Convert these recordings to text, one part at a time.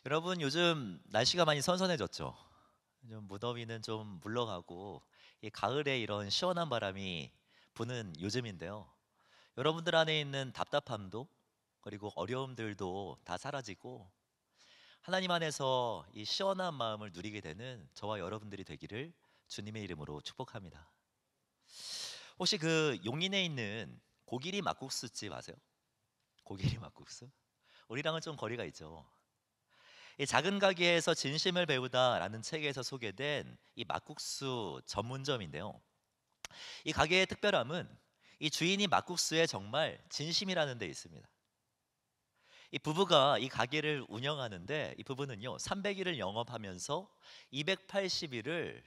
여러분 요즘 날씨가 많이 선선해졌죠? 좀 무더위는 좀 물러가고 이 가을에 이런 시원한 바람이 부는 요즘인데요. 여러분들 안에 있는 답답함도 그리고 어려움들도 다 사라지고 하나님 안에서 이 시원한 마음을 누리게 되는 저와 여러분들이 되기를 주님의 이름으로 축복합니다. 혹시 그 용인에 있는 고기리 막국수집 아세요? 고기리 막국수? 우리랑은 좀 거리가 있죠. 이 작은 가게에서 진심을 배우다라는 책에서 소개된 이 막국수 전문점인데요. 이 가게의 특별함은 이 주인이 막국수에 정말 진심이라는 데 있습니다. 이 부부가 이 가게를 운영하는데 이 부부는요 300일을 영업하면서 280일을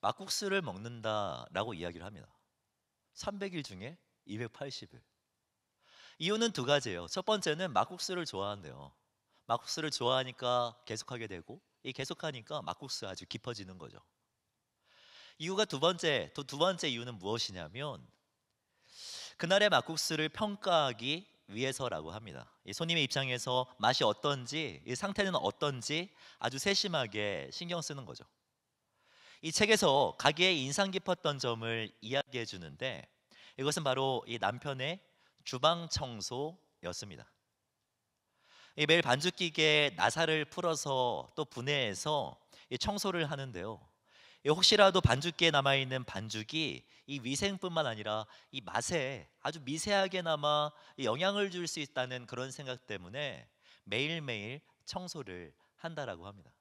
막국수를 먹는다라고 이야기를 합니다. 300일 중에 280일. 이유는 두 가지예요. 첫 번째는 막국수를 좋아한대요. 막국수를 좋아하니까 계속하게 되고 이 계속하니까 막국수 아주 깊어지는 거죠. 이유가 두 번째 이유는 무엇이냐면 그날의 막국수를 평가하기 위해서라고 합니다. 이 손님의 입장에서 맛이 어떤지, 이 상태는 어떤지 아주 세심하게 신경 쓰는 거죠. 이 책에서 가게의 인상 깊었던 점을 이야기해 주는데 이것은 바로 이 남편의 주방 청소였습니다. 이 매일 반죽기계에 나사를 풀어서 또 분해해서 이 청소를 하는데요. 이 혹시라도 반죽기에 남아있는 반죽이 이 위생뿐만 아니라 이 맛에 아주 미세하게나마 이 영향을 줄 수 있다는 그런 생각 때문에 매일매일 청소를 한다라고 합니다.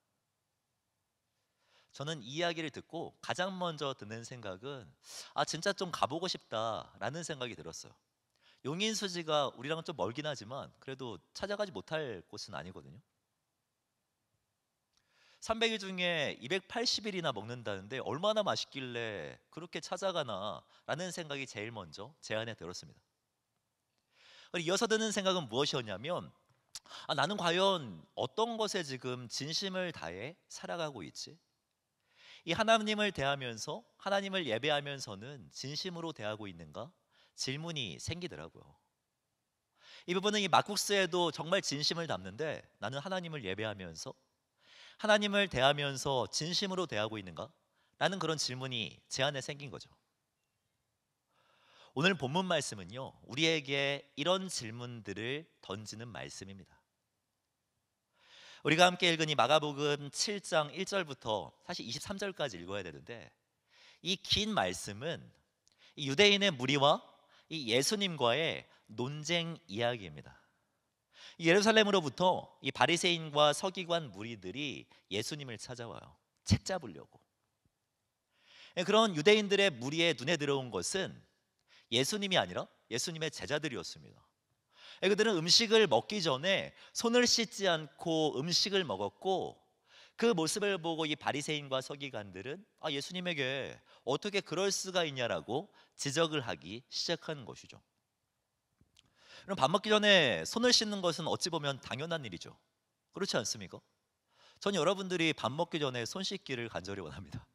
저는 이 이야기를 듣고 가장 먼저 드는 생각은 진짜 좀 가보고 싶다라는 생각이 들었어요. 용인 수지가 우리랑은 좀 멀긴 하지만 그래도 찾아가지 못할 곳은 아니거든요. 300일 중에 280일이나 먹는다는데 얼마나 맛있길래 그렇게 찾아가나라는 생각이 제일 먼저 제 안에 들었습니다. 이어서 드는 생각은 무엇이었냐면 나는 과연 어떤 것에 지금 진심을 다해 살아가고 있지? 이 하나님을 대하면서 하나님을 예배하면서는 진심으로 대하고 있는가? 질문이 생기더라고요. 이 부분은 이 막국수에도 정말 진심을 담는데 나는 하나님을 예배하면서 하나님을 대하면서 진심으로 대하고 있는가? 라는 그런 질문이 제 안에 생긴 거죠. 오늘 본문 말씀은요, 우리에게 이런 질문들을 던지는 말씀입니다. 우리가 함께 읽은 이 마가복음 7장 1절부터 사실 23절까지 읽어야 되는데 이 긴 말씀은 이 유대인의 무리와 이 예수님과의 논쟁 이야기입니다. 예루살렘으로부터 이 바리새인과 서기관 무리들이 예수님을 찾아와요. 책 잡으려고. 그런 유대인들의 무리의 눈에 들어온 것은 예수님이 아니라 예수님의 제자들이었습니다. 그들은 음식을 먹기 전에 손을 씻지 않고 음식을 먹었고 그 모습을 보고 이 바리새인과 서기관들은 예수님에게 어떻게 그럴 수가 있냐라고 지적을 하기 시작한 것이죠. 그럼 밥 먹기 전에 손을 씻는 것은 어찌 보면 당연한 일이죠. 그렇지 않습니까? 전 여러분들이 밥 먹기 전에 손 씻기를 간절히 원합니다.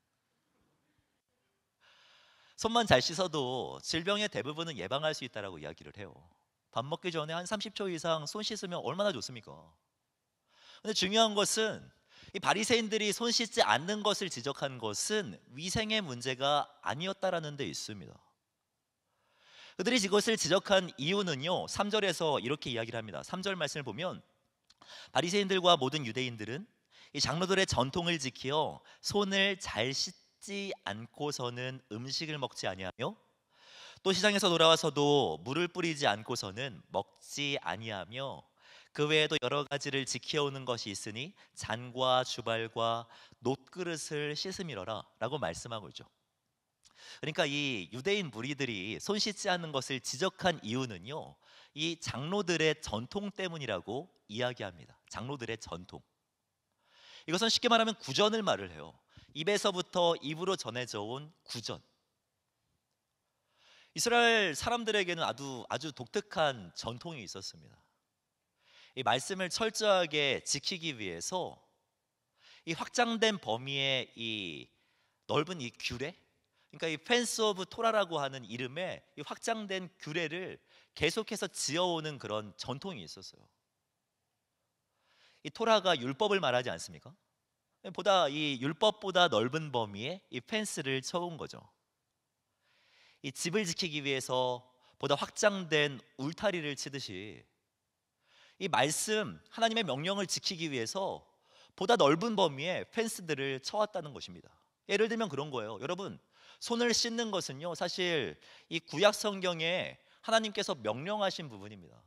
손만 잘 씻어도 질병의 대부분은 예방할 수 있다라고 이야기를 해요. 밥 먹기 전에 한 30초 이상 손 씻으면 얼마나 좋습니까? 근데 중요한 것은 이 바리새인들이 손 씻지 않는 것을 지적한 것은 위생의 문제가 아니었다라는 데 있습니다. 그들이 이것을 지적한 이유는요, 3절에서 이렇게 이야기를 합니다. 3절 말씀을 보면 바리새인들과 모든 유대인들은 이 장로들의 전통을 지켜 손을 잘 씻지 않고서는 음식을 먹지 아니하며 또 시장에서 돌아와서도 물을 뿌리지 않고서는 먹지 아니하며 그 외에도 여러 가지를 지켜오는 것이 있으니 잔과 주발과 놋그릇을 씻음이러라 라고 말씀하고 있죠. 그러니까 이 유대인 무리들이 손 씻지 않는 것을 지적한 이유는요, 이 장로들의 전통 때문이라고 이야기합니다. 장로들의 전통. 이것은 쉽게 말하면 구전을 말을 해요. 입에서부터 입으로 전해져 온 구전. 이스라엘 사람들에게는 아주 독특한 전통이 있었습니다. 이 말씀을 철저하게 지키기 위해서 이 확장된 범위의 이 넓은 이 규례, 그러니까 이 펜스 오브 토라라고 하는 이름의 이 확장된 규례를 계속해서 지어오는 그런 전통이 있었어요. 이 토라가 율법을 말하지 않습니까? 보다 이 율법보다 넓은 범위의 이 펜스를 쳐온 거죠. 이 집을 지키기 위해서 보다 확장된 울타리를 치듯이 이 말씀 하나님의 명령을 지키기 위해서 보다 넓은 범위의 펜스들을 쳐왔다는 것입니다. 예를 들면 그런 거예요. 여러분, 손을 씻는 것은요, 사실 이 구약 성경에 하나님께서 명령하신 부분입니다.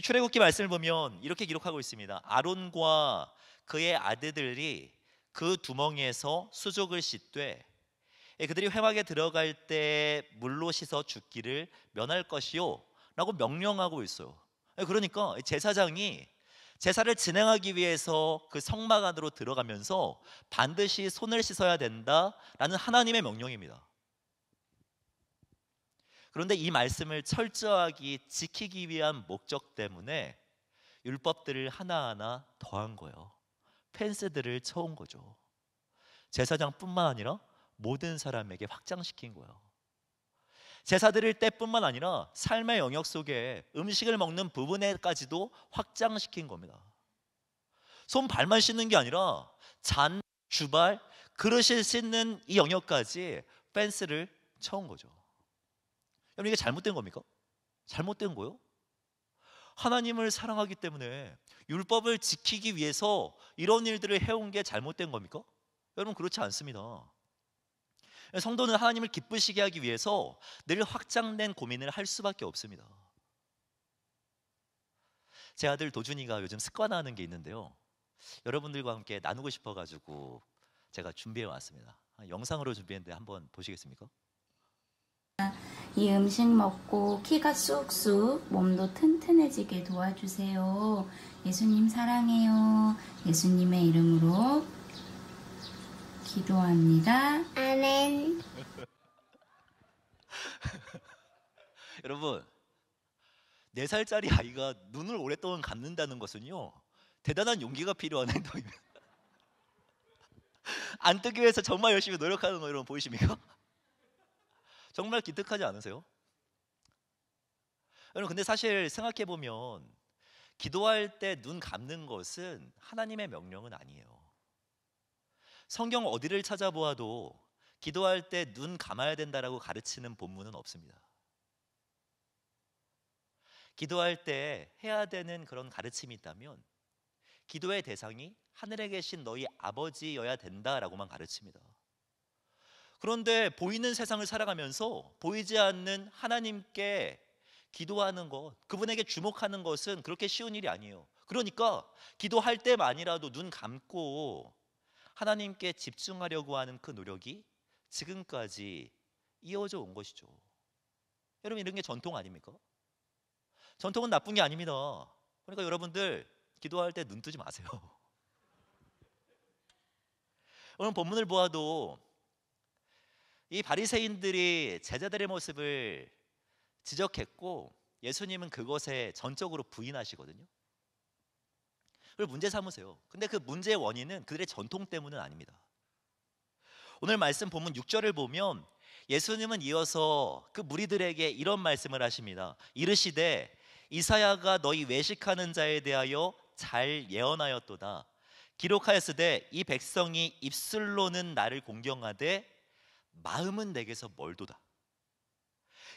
출애굽기 말씀을 보면 이렇게 기록하고 있습니다. 아론과 그의 아들들이 그 두멍에서 수족을 씻되 그들이 회막에 들어갈 때 물로 씻어 죽기를 면할 것이요 라고 명령하고 있어요. 그러니까 제사장이 제사를 진행하기 위해서 그 성막 안으로 들어가면서 반드시 손을 씻어야 된다라는 하나님의 명령입니다. 그런데 이 말씀을 철저하게 지키기 위한 목적 때문에 율법들을 하나하나 더한 거예요. 펜스들을 쳐온 거죠. 제사장뿐만 아니라 모든 사람에게 확장시킨 거예요. 제사 드릴 때뿐만 아니라 삶의 영역 속에 음식을 먹는 부분에까지도 확장시킨 겁니다. 손 발만 씻는 게 아니라 잔, 주발, 그릇을 씻는 이 영역까지 펜스를 쳐온 거죠. 여러분, 이게 잘못된 겁니까? 잘못된 거요? 하나님을 사랑하기 때문에 율법을 지키기 위해서 이런 일들을 해온 게 잘못된 겁니까? 여러분, 그렇지 않습니다. 성도는 하나님을 기쁘시게 하기 위해서 늘 확장된 고민을 할 수밖에 없습니다. 제 아들 도준이가 요즘 습관화하는 게 있는데요, 여러분들과 함께 나누고 싶어가지고 제가 준비해 왔습니다. 영상으로 준비했는데 한번 보시겠습니까? 이 음식 먹고 키가 쑥쑥 몸도 튼튼해지게 도와주세요. 예수님 사랑해요. 예수님의 이름으로 기도합니다. 아멘. 여러분, 4살짜리 아이가 눈을 오랫동안 감는다는 것은요, 대단한 용기가 필요한 행동입니다. 안 뜨기 위해서 정말 열심히 노력하는 거 여러분 보이십니까? 정말 기특하지 않으세요? 여러분, 근데 사실 생각해 보면 기도할 때 눈 감는 것은 하나님의 명령은 아니에요. 성경 어디를 찾아보아도 기도할 때 눈 감아야 된다라고 가르치는 본문은 없습니다. 기도할 때 해야 되는 그런 가르침이 있다면 기도의 대상이 하늘에 계신 너희 아버지여야 된다라고만 가르칩니다. 그런데 보이는 세상을 살아가면서 보이지 않는 하나님께 기도하는 것, 그분에게 주목하는 것은 그렇게 쉬운 일이 아니에요. 그러니까 기도할 때만이라도 눈 감고 하나님께 집중하려고 하는 그 노력이 지금까지 이어져 온 것이죠. 여러분, 이런 게 전통 아닙니까? 전통은 나쁜 게 아닙니다. 그러니까 여러분들 기도할 때 눈 뜨지 마세요. 오늘 본문을 보아도 이 바리새인들이 제자들의 모습을 지적했고 예수님은 그것에 전적으로 부인하시거든요. 그걸 문제 삼으세요. 근데 그 문제의 원인은 그들의 전통 때문은 아닙니다. 오늘 말씀 본문 6절을 보면 예수님은 이어서 그 무리들에게 이런 말씀을 하십니다. 이르시되 이사야가 너희 외식하는 자에 대하여 잘 예언하였도다. 기록하였으되 이 백성이 입술로는 나를 공경하되 마음은 내게서 멀도다.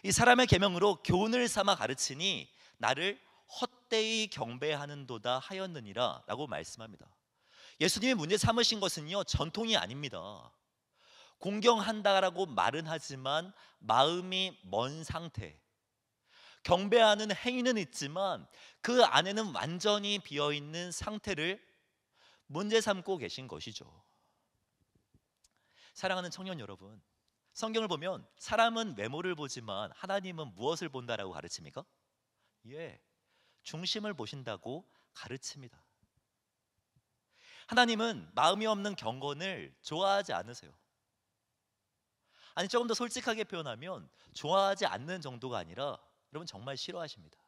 이 사람의 계명으로 교훈을 삼아 가르치니 나를 헛되이 경배하는도다 하였느니라 라고 말씀합니다. 예수님이 문제 삼으신 것은요, 전통이 아닙니다. 공경한다라고 말은 하지만 마음이 먼 상태, 경배하는 행위는 있지만 그 안에는 완전히 비어있는 상태를 문제 삼고 계신 것이죠. 사랑하는 청년 여러분, 성경을 보면 사람은 외모를 보지만 하나님은 무엇을 본다라고 가르칩니까? 예, 중심을 보신다고 가르칩니다. 하나님은 마음이 없는 경건을 좋아하지 않으세요. 아니, 조금 더 솔직하게 표현하면 좋아하지 않는 정도가 아니라 여러분 정말 싫어하십니다.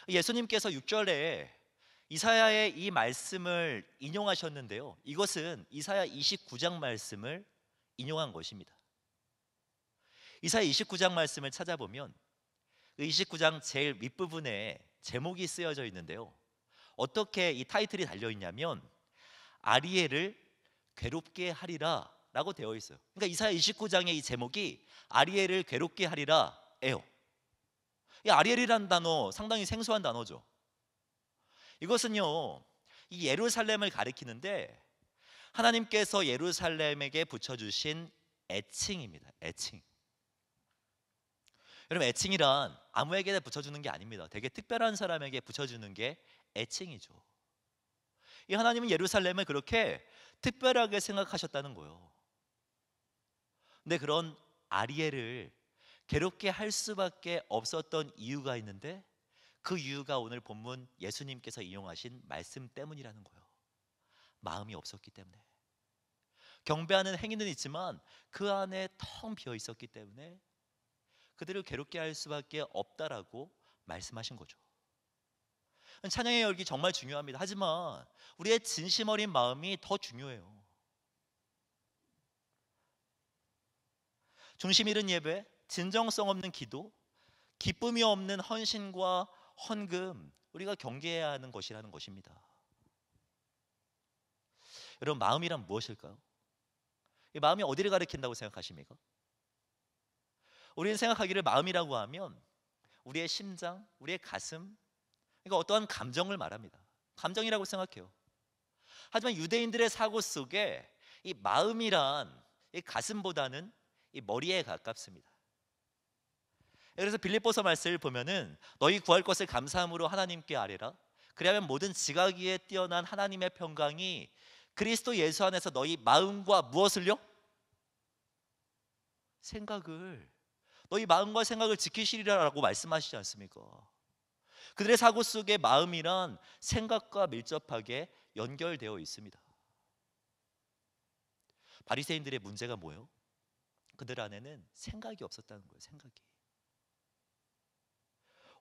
예수님께서 6절에 이사야의 이 말씀을 인용하셨는데요, 이것은 이사야 29장 말씀을 인용한 것입니다. 이사야 29장 말씀을 찾아보면 그 29장 제일 윗부분에 제목이 쓰여져 있는데요. 어떻게 이 타이틀이 달려 있냐면 아리엘을 괴롭게 하리라 라고 되어 있어요. 그러니까 이사야 29장의 이 제목이 아리엘을 괴롭게 하리라예요. 이 아리엘이라는 단어 상당히 생소한 단어죠. 이것은요, 이 예루살렘을 가리키는데 하나님께서 예루살렘에게 붙여주신 애칭입니다. 애칭. 여러분, 애칭이란 아무에게나 붙여주는 게 아닙니다. 되게 특별한 사람에게 붙여주는 게 애칭이죠. 이 하나님은 예루살렘을 그렇게 특별하게 생각하셨다는 거예요. 근데 그런 아리엘을 괴롭게 할 수밖에 없었던 이유가 있는데 그 이유가 오늘 본문 예수님께서 이용하신 말씀 때문이라는 거예요. 마음이 없었기 때문에. 경배하는 행위는 있지만 그 안에 텅 비어 있었기 때문에 그들을 괴롭게 할 수밖에 없다라고 말씀하신 거죠. 찬양의 열기 정말 중요합니다. 하지만 우리의 진심 어린 마음이 더 중요해요. 중심 잃은 예배, 진정성 없는 기도, 기쁨이 없는 헌신과 헌금, 우리가 경계해야 하는 것이라는 것입니다. 여러분, 마음이란 무엇일까요? 이 마음이 어디를 가리킨다고 생각하십니까? 우리는 생각하기를 마음이라고 하면 우리의 심장, 우리의 가슴, 그러니까 어떠한 감정을 말합니다. 감정이라고 생각해요. 하지만 유대인들의 사고 속에 이 마음이란 이 가슴보다는 이 머리에 가깝습니다. 그래서 빌립보서 말씀을 보면은 너희 구할 것을 감사함으로 하나님께 아뢰라. 그리하면 모든 지각위에 뛰어난 하나님의 평강이 그리스도 예수 안에서 너희 마음과 무엇을요? 생각을, 너희 마음과 생각을 지키시리라라고 말씀하시지 않습니까? 그들의 사고 속에 마음이란 생각과 밀접하게 연결되어 있습니다. 바리새인들의 문제가 뭐예요? 그들 안에는 생각이 없었다는 거예요. 생각이.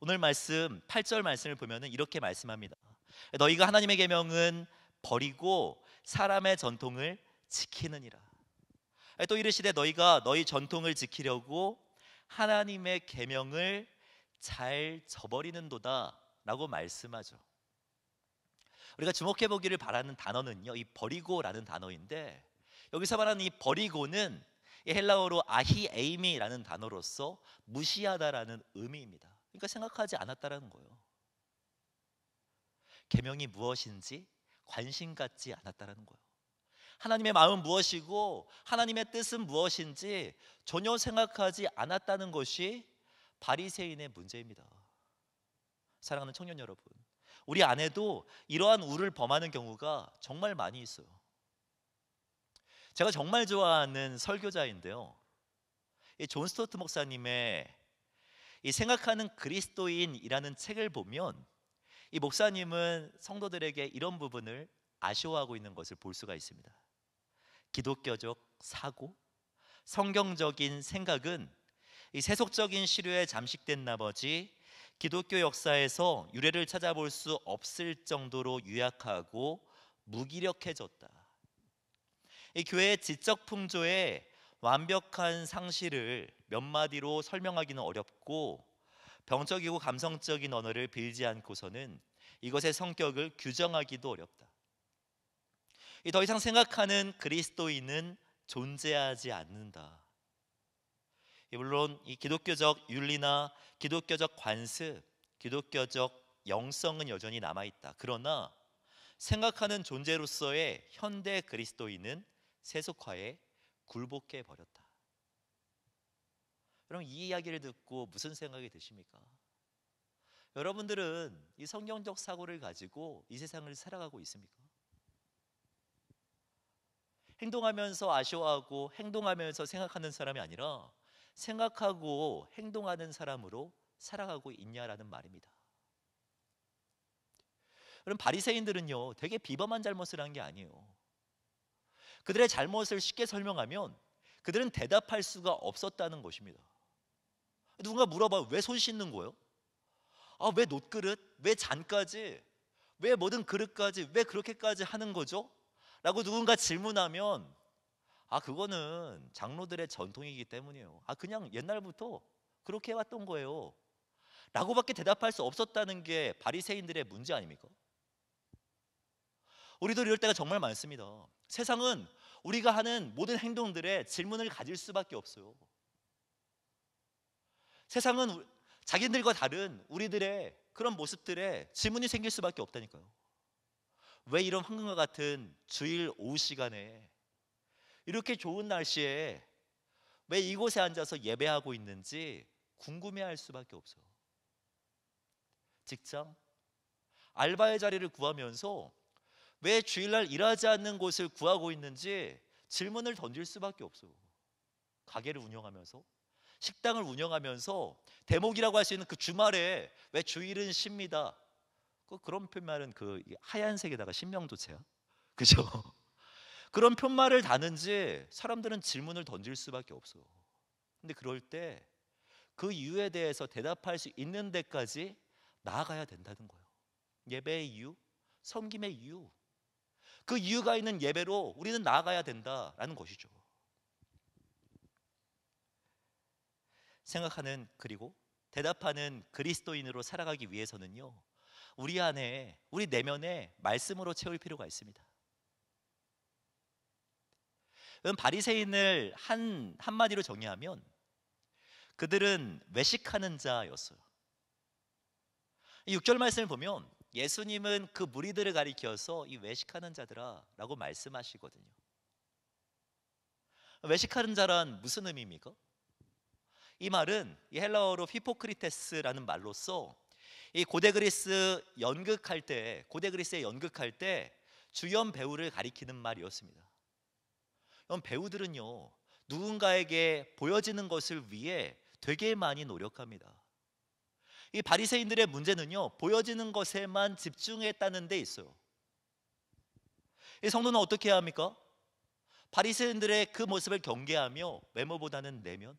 오늘 말씀 8절 말씀을 보면은 이렇게 말씀합니다. 너희가 하나님의 계명은 버리고 사람의 전통을 지키느니라. 또 이르시되 너희가 너희 전통을 지키려고 하나님의 계명을 잘 저버리는도다라고 말씀하죠. 우리가 주목해 보기를 바라는 단어는요, 이 버리고라는 단어인데 여기서 말하는 이 버리고는 이 헬라어로 아히에이미라는 단어로서 무시하다라는 의미입니다. 그러니까 생각하지 않았다라는 거예요. 계명이 무엇인지 관심 갖지 않았다라는 거예요. 하나님의 마음은 무엇이고 하나님의 뜻은 무엇인지 전혀 생각하지 않았다는 것이 바리새인의 문제입니다. 사랑하는 청년 여러분, 우리 안에도 이러한 우를 범하는 경우가 정말 많이 있어요. 제가 정말 좋아하는 설교자인데요, 이 존 스토트 목사님의 이 생각하는 그리스도인이라는 책을 보면 이 목사님은 성도들에게 이런 부분을 아쉬워하고 있는 것을 볼 수가 있습니다. 기독교적 사고, 성경적인 생각은 이 세속적인 시류에 잠식된 나머지 기독교 역사에서 유래를 찾아볼 수 없을 정도로 유약하고 무기력해졌다. 이 교회의 지적 풍조의 완벽한 상실을 몇 마디로 설명하기는 어렵고 병적이고 감성적인 언어를 빌지 않고서는 이것의 성격을 규정하기도 어렵다. 더 이상 생각하는 그리스도인은 존재하지 않는다. 물론 이 기독교적 윤리나 기독교적 관습, 기독교적 영성은 여전히 남아있다. 그러나 생각하는 존재로서의 현대 그리스도인은 세속화에 굴복해 버렸다. 여러분, 이 이야기를 듣고 무슨 생각이 드십니까? 여러분들은 이 성경적 사고를 가지고 이 세상을 살아가고 있습니까? 행동하면서 아쉬워하고 행동하면서 생각하는 사람이 아니라 생각하고 행동하는 사람으로 살아가고 있냐라는 말입니다. 여러분, 바리새인들은요 되게 비범한 잘못을 한 게 아니에요. 그들의 잘못을 쉽게 설명하면 그들은 대답할 수가 없었다는 것입니다. 누군가 물어봐요. 왜 손 씻는 거예요? 왜 놋그릇? 왜 잔까지? 왜 모든 그릇까지? 왜 그렇게까지 하는 거죠? 라고 누군가 질문하면 그거는 장로들의 전통이기 때문이에요. 그냥 옛날부터 그렇게 해왔던 거예요 라고밖에 대답할 수 없었다는 게 바리새인들의 문제 아닙니까? 우리도 이럴 때가 정말 많습니다. 세상은 우리가 하는 모든 행동들에 질문을 가질 수밖에 없어요. 세상은 자기들과 다른 우리들의 그런 모습들에 질문이 생길 수밖에 없다니까요. 왜 이런 황금과 같은 주일 오후 시간에 이렇게 좋은 날씨에 왜 이곳에 앉아서 예배하고 있는지 궁금해할 수밖에 없어요. 직장, 알바의 자리를 구하면서 왜 주일날 일하지 않는 곳을 구하고 있는지 질문을 던질 수밖에 없어요. 가게를 운영하면서, 식당을 운영하면서 대목이라고 할 수 있는 그 주말에 왜 주일은 쉽니다. 그런 표말은 그 하얀색에다가 신명도체야, 그죠? 그런 표말을 다는지 사람들은 질문을 던질 수밖에 없어요. 근데 그럴 때 그 이유에 대해서 대답할 수 있는 데까지 나아가야 된다는 거예요. 예배의 이유, 섬김의 이유, 그 이유가 있는 예배로 우리는 나아가야 된다라는 것이죠. 생각하는, 그리고 대답하는 그리스도인으로 살아가기 위해서는요, 우리 안에, 우리 내면에 말씀으로 채울 필요가 있습니다. 바리새인을 한마디로 정의하면 그들은 외식하는 자였어요. 6절 말씀을 보면 예수님은 그 무리들을 가리켜서 이 외식하는 자들아 라고 말씀하시거든요. 외식하는 자란 무슨 의미입니까? 이 말은 이 헬라어로 히포크리테스라는 말로써 이 고대 그리스의 연극할 때 주연 배우를 가리키는 말이었습니다. 그럼 배우들은요, 누군가에게 보여지는 것을 위해 되게 많이 노력합니다. 이 바리새인들의 문제는요, 보여지는 것에만 집중했다는 데 있어요. 이 성도는 어떻게 해야 합니까? 바리새인들의 그 모습을 경계하며 외모보다는 내면,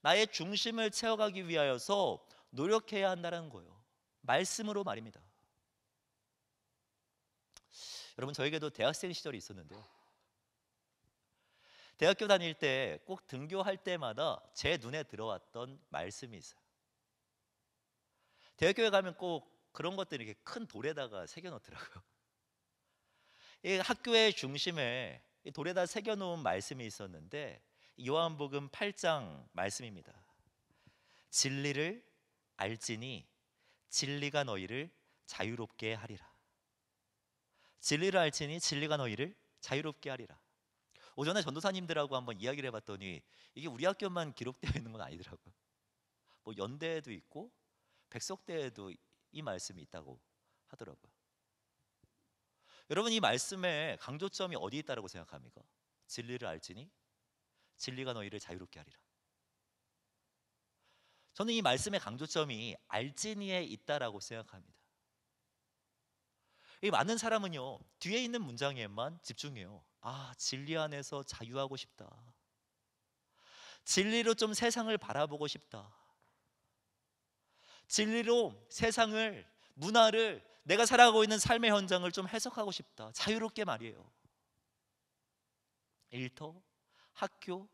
나의 중심을 채워가기 위하여서 노력해야 한다는 거예요. 말씀으로 말입니다. 여러분, 저에게도 대학생 시절이 있었는데요, 대학교 다닐 때 꼭 등교할 때마다 제 눈에 들어왔던 말씀이 있어요. 대학교에 가면 꼭 그런 것들 이렇게 큰 돌에다가 새겨놓더라고요. 이 학교의 중심에 이 돌에다 새겨놓은 말씀이 있었는데 요한복음 8장 말씀입니다. 진리를 알지니 진리가 너희를 자유롭게 하리라. 진리를 알지니 진리가 너희를 자유롭게 하리라. 오전에 전도사님들하고 한번 이야기를 해봤더니 이게 우리 학교만 기록되어 있는 건 아니더라고요. 뭐 연대에도 있고 백석대에도 이 말씀이 있다고 하더라고요. 여러분, 이 말씀의 강조점이 어디 있다고 생각합니까? 진리를 알지니 진리가 너희를 자유롭게 하리라. 저는 이 말씀의 강조점이 알지니에 있다라고 생각합니다. 이 많은 사람은요, 뒤에 있는 문장에만 집중해요. 아, 진리 안에서 자유하고 싶다. 진리로 좀 세상을 바라보고 싶다. 진리로 세상을, 문화를, 내가 살아가고 있는 삶의 현장을 좀 해석하고 싶다. 자유롭게 말이에요. 일터, 학교,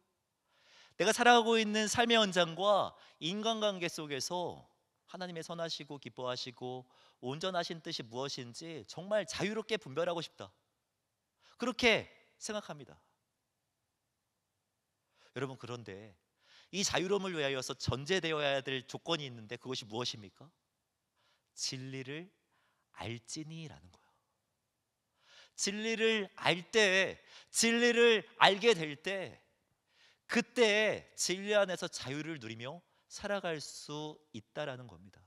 내가 살아가고 있는 삶의 현장과 인간관계 속에서 하나님의 선하시고 기뻐하시고 온전하신 뜻이 무엇인지 정말 자유롭게 분별하고 싶다. 그렇게 생각합니다. 여러분, 그런데 이 자유로움을 위하여서 전제되어야 될 조건이 있는데 그것이 무엇입니까? 진리를 알지니라는 거예요. 진리를 알 때, 진리를 알게 될 때, 그때 진리 안에서 자유를 누리며 살아갈 수 있다라는 겁니다.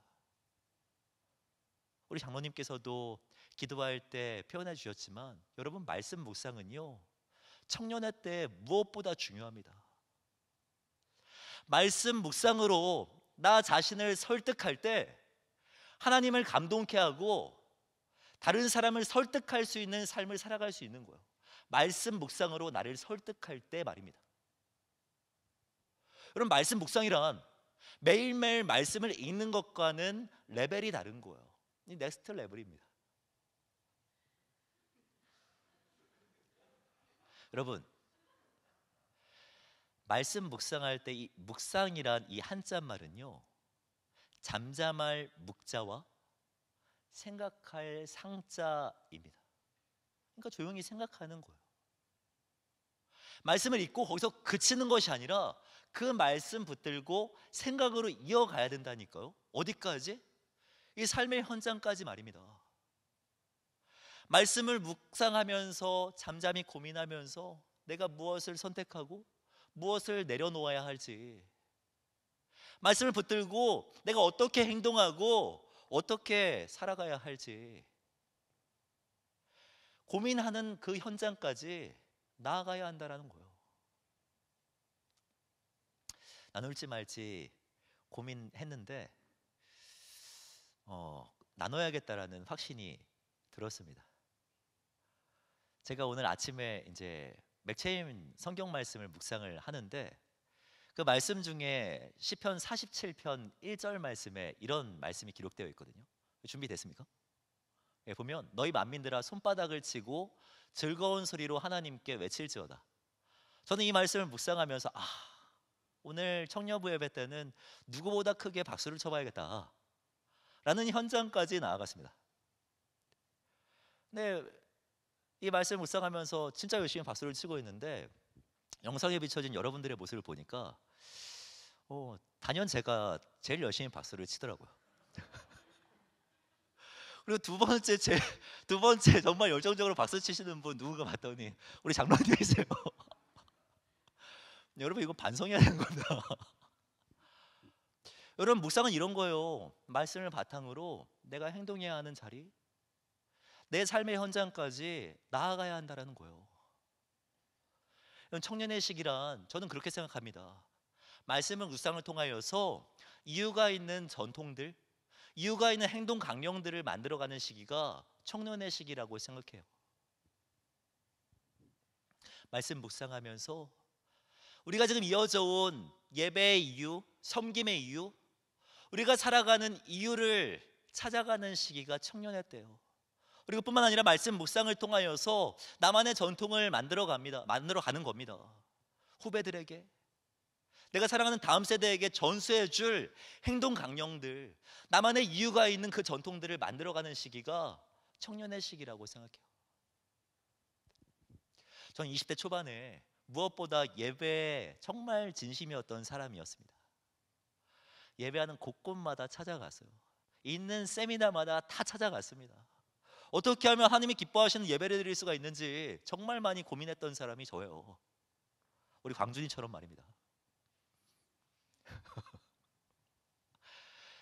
우리 장로님께서도 기도할 때 표현해 주셨지만 여러분, 말씀 묵상은요, 청년의 때 무엇보다 중요합니다. 말씀 묵상으로 나 자신을 설득할 때 하나님을 감동케 하고 다른 사람을 설득할 수 있는 삶을 살아갈 수 있는 거예요. 말씀 묵상으로 나를 설득할 때 말입니다. 여러분, 말씀 묵상이란 매일매일 말씀을 읽는 것과는 레벨이 다른 거예요. 이 넥스트 레벨입니다. 여러분, 말씀 묵상할 때 이 묵상이란 이 한자 말은요, 잠잠할 묵자와 생각할 상자입니다. 그러니까 조용히 생각하는 거예요. 말씀을 읽고 거기서 그치는 것이 아니라 그 말씀 붙들고 생각으로 이어가야 된다니까요. 어디까지? 이 삶의 현장까지 말입니다. 말씀을 묵상하면서 잠잠히 고민하면서 내가 무엇을 선택하고 무엇을 내려놓아야 할지, 말씀을 붙들고 내가 어떻게 행동하고 어떻게 살아가야 할지 고민하는 그 현장까지 나아가야 한다는 거예요. 나눌지 말지 고민했는데 나눠야겠다라는 확신이 들었습니다. 제가 오늘 아침에 이제 맥체인 성경 말씀을 묵상을 하는데 그 말씀 중에 시편 47편 1절 말씀에 이런 말씀이 기록되어 있거든요. 준비됐습니까? 예, 보면 너희 만민들아 손바닥을 치고 즐거운 소리로 하나님께 외칠지어다. 저는 이 말씀을 묵상하면서 오늘 청년부 예배 때는 누구보다 크게 박수를 쳐봐야겠다 라는 현장까지 나아갔습니다. 근데 이 말씀을 묵상하면서 진짜 열심히 박수를 치고 있는데 영상에 비춰진 여러분들의 모습을 보니까 단연 제가 제일 열심히 박수를 치더라고요. 그리고 두 번째 정말 열정적으로 박수 치시는 분 누군가 봤더니 우리 장로님이세요. 여러분 이거 반성해야 되는 겁니다. 여러분 묵상은 이런 거예요. 말씀을 바탕으로 내가 행동해야 하는 자리, 내 삶의 현장까지 나아가야 한다는 거예요. 청년의 시기란 저는 그렇게 생각합니다. 말씀을 묵상을 통하여서 이유가 있는 전통들, 이유가 있는 행동 강령들을 만들어가는 시기가 청년의 시기라고 생각해요. 말씀 묵상하면서 우리가 지금 이어져 온 예배의 이유, 섬김의 이유, 우리가 살아가는 이유를 찾아가는 시기가 청년의 때예요. 그리고 뿐만 아니라 말씀 묵상을 통하여서 나만의 전통을 만들어가는 겁니다. 후배들에게, 내가 사랑하는 다음 세대에게 전수해 줄 행동 강령들, 나만의 이유가 있는 그 전통들을 만들어가는 시기가 청년의 시기라고 생각해요. 저는 20대 초반에 무엇보다 예배에 정말 진심이었던 사람이었습니다. 예배하는 곳곳마다 찾아갔어요. 있는 세미나마다 다 찾아갔습니다. 어떻게 하면 하나님이 기뻐하시는 예배를 드릴 수가 있는지 정말 많이 고민했던 사람이 저예요. 우리 광준이처럼 말입니다.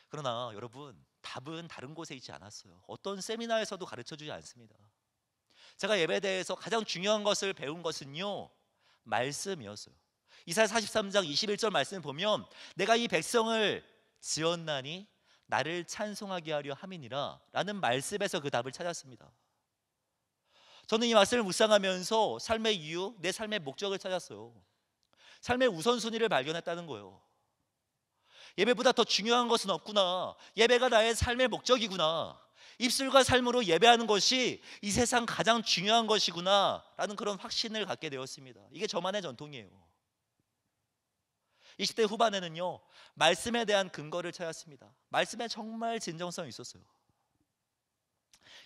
그러나 여러분, 답은 다른 곳에 있지 않았어요. 어떤 세미나에서도 가르쳐주지 않습니다. 제가 예배에 대해서 가장 중요한 것을 배운 것은요, 말씀이었어요. 이사야 43장 21절 말씀을 보면 내가 이 백성을 지었나니 나를 찬송하게 하려 함이니라 라는 말씀에서 그 답을 찾았습니다. 저는 이 말씀을 묵상하면서 삶의 이유, 내 삶의 목적을 찾았어요. 삶의 우선순위를 발견했다는 거예요. 예배보다 더 중요한 것은 없구나. 예배가 나의 삶의 목적이구나. 입술과 삶으로 예배하는 것이 이 세상 가장 중요한 것이구나 라는 그런 확신을 갖게 되었습니다. 이게 저만의 전통이에요. 20대 후반에는요, 말씀에 대한 근거를 찾았습니다. 말씀에 정말 진정성이 있었어요.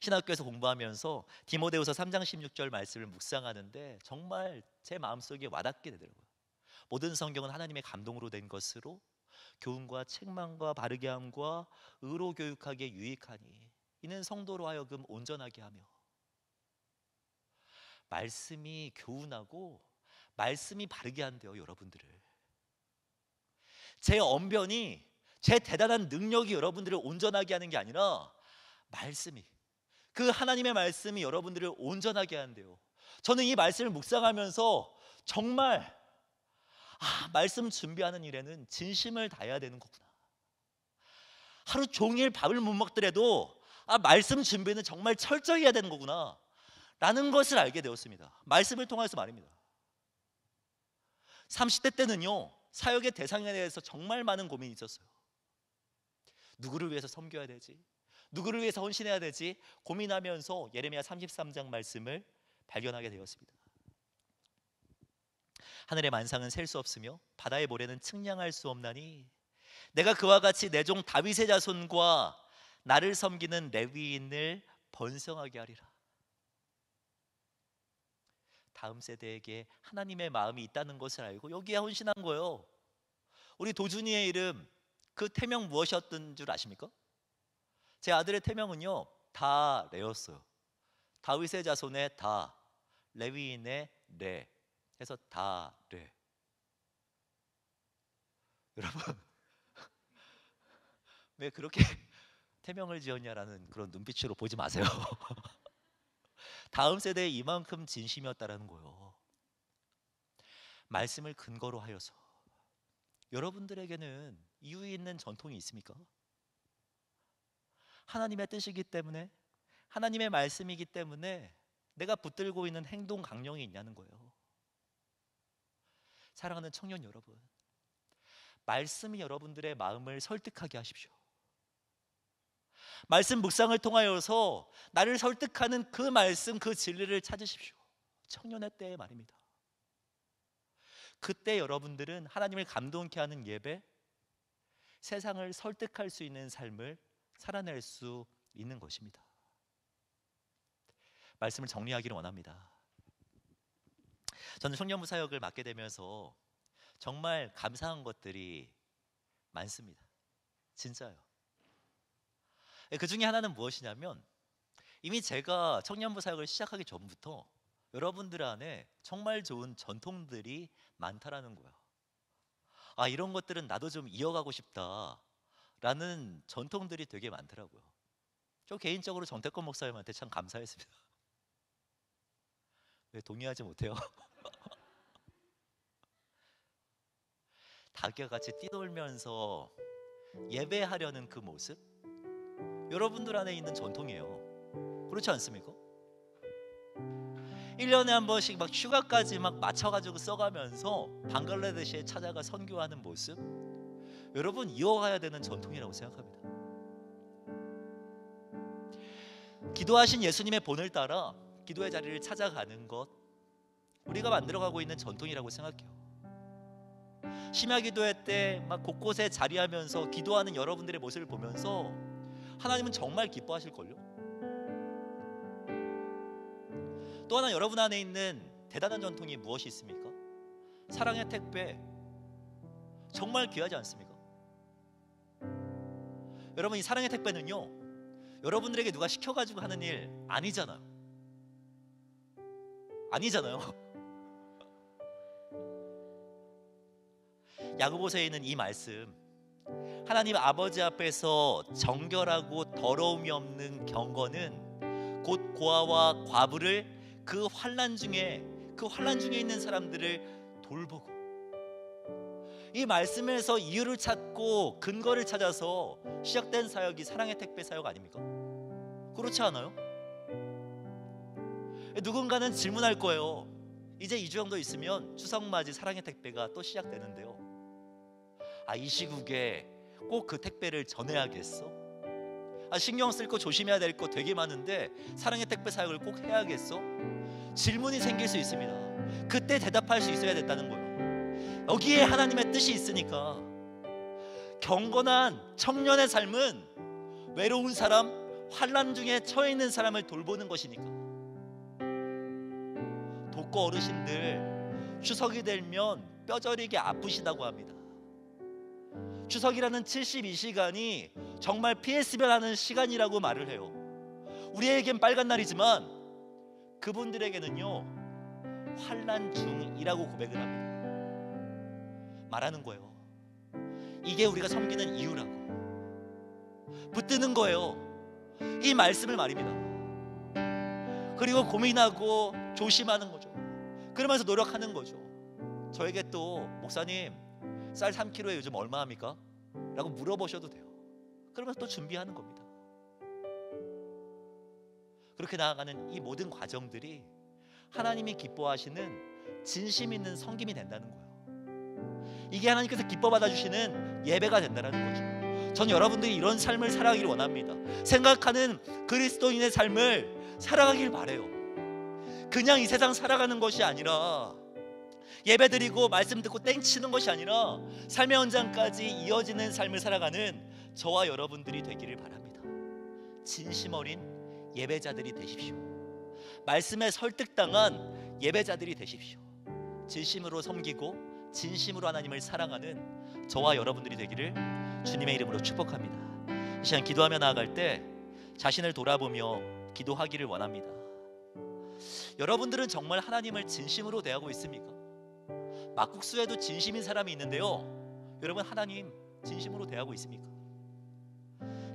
신학교에서 공부하면서 디모데후서 3장 16절 말씀을 묵상하는데 정말 제 마음속에 와닿게 되더라고요. 모든 성경은 하나님의 감동으로 된 것으로 교훈과 책망과 바르게 함과 의로 교육하기에 유익하니 이는 성도로 하여금 온전하게 하며. 말씀이 교훈하고 말씀이 바르게 한대요, 여러분들을. 제 언변이, 제 대단한 능력이 여러분들을 온전하게 하는 게 아니라 말씀이, 그 하나님의 말씀이 여러분들을 온전하게 한대요. 저는 이 말씀을 묵상하면서 정말 말씀 준비하는 일에는 진심을 다해야 되는 거구나. 하루 종일 밥을 못 먹더라도 말씀 준비는 정말 철저히 해야 되는 거구나 라는 것을 알게 되었습니다. 말씀을 통해서 말입니다. 30대 때는요, 사역의 대상에 대해서 정말 많은 고민이 있었어요. 누구를 위해서 섬겨야 되지? 누구를 위해서 헌신해야 되지? 고민하면서 예레미야 33장 말씀을 발견하게 되었습니다. 하늘의 만상은 셀 수 없으며 바다의 모래는 측량할 수 없나니 내가 그와 같이 내 종 다윗의 자손과 나를 섬기는 레위인을 번성하게 하리라. 다음 세대에게 하나님의 마음이 있다는 것을 알고 여기에 헌신한 거예요. 우리 도준이의 이름, 그 태명 무엇이었던 줄 아십니까? 제 아들의 태명은요, 다레였어요. 다윗의 자손의 다, 레위인의 레 해서 다레. 여러분, 왜 그렇게 태명을 지었냐라는 그런 눈빛으로 보지 마세요. 다음 세대에 이만큼 진심이었다라는 거예요. 말씀을 근거로 하여서. 여러분들에게는 이유 있는 전통이 있습니까? 하나님의 뜻이기 때문에, 하나님의 말씀이기 때문에 내가 붙들고 있는 행동 강령이 있냐는 거예요. 사랑하는 청년 여러분, 말씀이 여러분들의 마음을 설득하게 하십시오. 말씀 묵상을 통하여서 나를 설득하는 그 말씀, 그 진리를 찾으십시오. 청년의 때의 말입니다. 그때 여러분들은 하나님을 감동케 하는 예배, 세상을 설득할 수 있는 삶을 살아낼 수 있는 것입니다. 말씀을 정리하기를 원합니다. 저는 청년부 사역을 맡게 되면서 정말 감사한 것들이 많습니다. 진짜요. 그 중에 하나는 무엇이냐면, 이미 제가 청년부 사역을 시작하기 전부터 여러분들 안에 정말 좋은 전통들이 많다라는 거예요. 아, 이런 것들은 나도 좀 이어가고 싶다라는 전통들이 되게 많더라고요. 저 개인적으로 정태권 목사님한테 참 감사했습니다. 왜 동의하지 못해요? 닭과 같이 뛰놀면서 예배하려는 그 모습, 여러분들 안에 있는 전통이에요. 그렇지 않습니까? 1년에 한 번씩 막 휴가까지 막 맞춰가지고 써가면서 방글라데시에 찾아가 선교하는 모습, 여러분 이어가야 되는 전통이라고 생각합니다. 기도하신 예수님의 본을 따라 기도의 자리를 찾아가는 것, 우리가 만들어가고 있는 전통이라고 생각해요. 심야 기도회 때 막 곳곳에 자리하면서 기도하는 여러분들의 모습을 보면서 하나님은 정말 기뻐하실걸요. 또 하나 여러분 안에 있는 대단한 전통이 무엇이 있습니까? 사랑의 택배, 정말 귀하지 않습니까? 여러분, 이 사랑의 택배는요, 여러분들에게 누가 시켜가지고 하는 일 아니잖아요. 야고보서에 있는 이 말씀, 하나님 아버지 앞에서 정결하고 더러움이 없는 경건은 곧 고아와 과부를 그 환난 중에 있는 사람들을 돌보고, 이 말씀에서 이유를 찾고 근거를 찾아서 시작된 사역이 사랑의 택배 사역 아닙니까? 그렇지 않아요? 누군가는 질문할 거예요. 이제 2주 정도 있으면 추석맞이 사랑의 택배가 또 시작되는데요, 아, 이 시국에 꼭 그 택배를 전해야겠어? 아, 신경 쓸 거 조심해야 될 거 되게 많은데 사랑의 택배 사역을 꼭 해야겠어? 질문이 생길 수 있습니다. 그때 대답할 수 있어야 됐다는 거예요. 여기에 하나님의 뜻이 있으니까. 경건한 청년의 삶은 외로운 사람, 환난 중에 처해 있는 사람을 돌보는 것이니까. 독거 어르신들 추석이 되면 뼈저리게 아프시다고 합니다. 추석이라는 72시간이 정말 피했으면 하는 시간이라고 말을 해요. 우리에겐 빨간 날이지만 그분들에게는요, 환난 중이라고 고백을 합니다. 말하는 거예요. 이게 우리가 섬기는 이유라고. 붙드는 거예요. 이 말씀을 말입니다. 그리고 고민하고 조심하는 거죠. 그러면서 노력하는 거죠. 저에게 또 목사님, 쌀 3kg에 요즘 얼마 합니까? 라고 물어보셔도 돼요. 그러면서 또 준비하는 겁니다. 그렇게 나아가는 이 모든 과정들이 하나님이 기뻐하시는 진심 있는 섬김이 된다는 거예요. 이게 하나님께서 기뻐 받아주시는 예배가 된다는 거죠. 전 여러분들이 이런 삶을 살아가길 원합니다. 생각하는 그리스도인의 삶을 살아가길 바래요. 그냥 이 세상 살아가는 것이 아니라 예배드리고 말씀 듣고 땡치는 것이 아니라 삶의 현장까지 이어지는 삶을 살아가는 저와 여러분들이 되기를 바랍니다. 진심 어린 예배자들이 되십시오. 말씀에 설득당한 예배자들이 되십시오. 진심으로 섬기고 진심으로 하나님을 사랑하는 저와 여러분들이 되기를 주님의 이름으로 축복합니다. 이 시간 기도하며 나아갈 때 자신을 돌아보며 기도하기를 원합니다. 여러분들은 정말 하나님을 진심으로 대하고 있습니까? 막국수에도 진심인 사람이 있는데요, 여러분 하나님 진심으로 대하고 있습니까?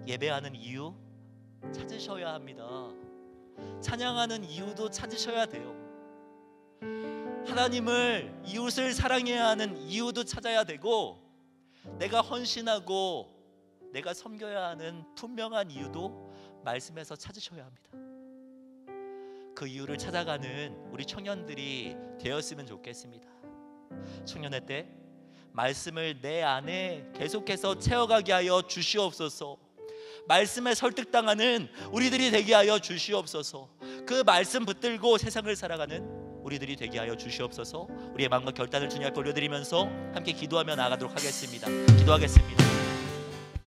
예배하는 이유 찾으셔야 합니다. 찬양하는 이유도 찾으셔야 돼요. 하나님을, 이웃을 사랑해야 하는 이유도 찾아야 되고, 내가 헌신하고 내가 섬겨야 하는 분명한 이유도 말씀에서 찾으셔야 합니다. 그 이유를 찾아가는 우리 청년들이 되었으면 좋겠습니다. 청년의 때 말씀을 내 안에 계속해서 채워가게 하여 주시옵소서. 말씀에 설득당하는 우리들이 되게 하여 주시옵소서. 그 말씀 붙들고 세상을 살아가는 우리들이 되게 하여 주시옵소서. 우리의 마음과 결단을 주님 앞에 올려드리면서 함께 기도하며 나아가도록 하겠습니다. 기도하겠습니다.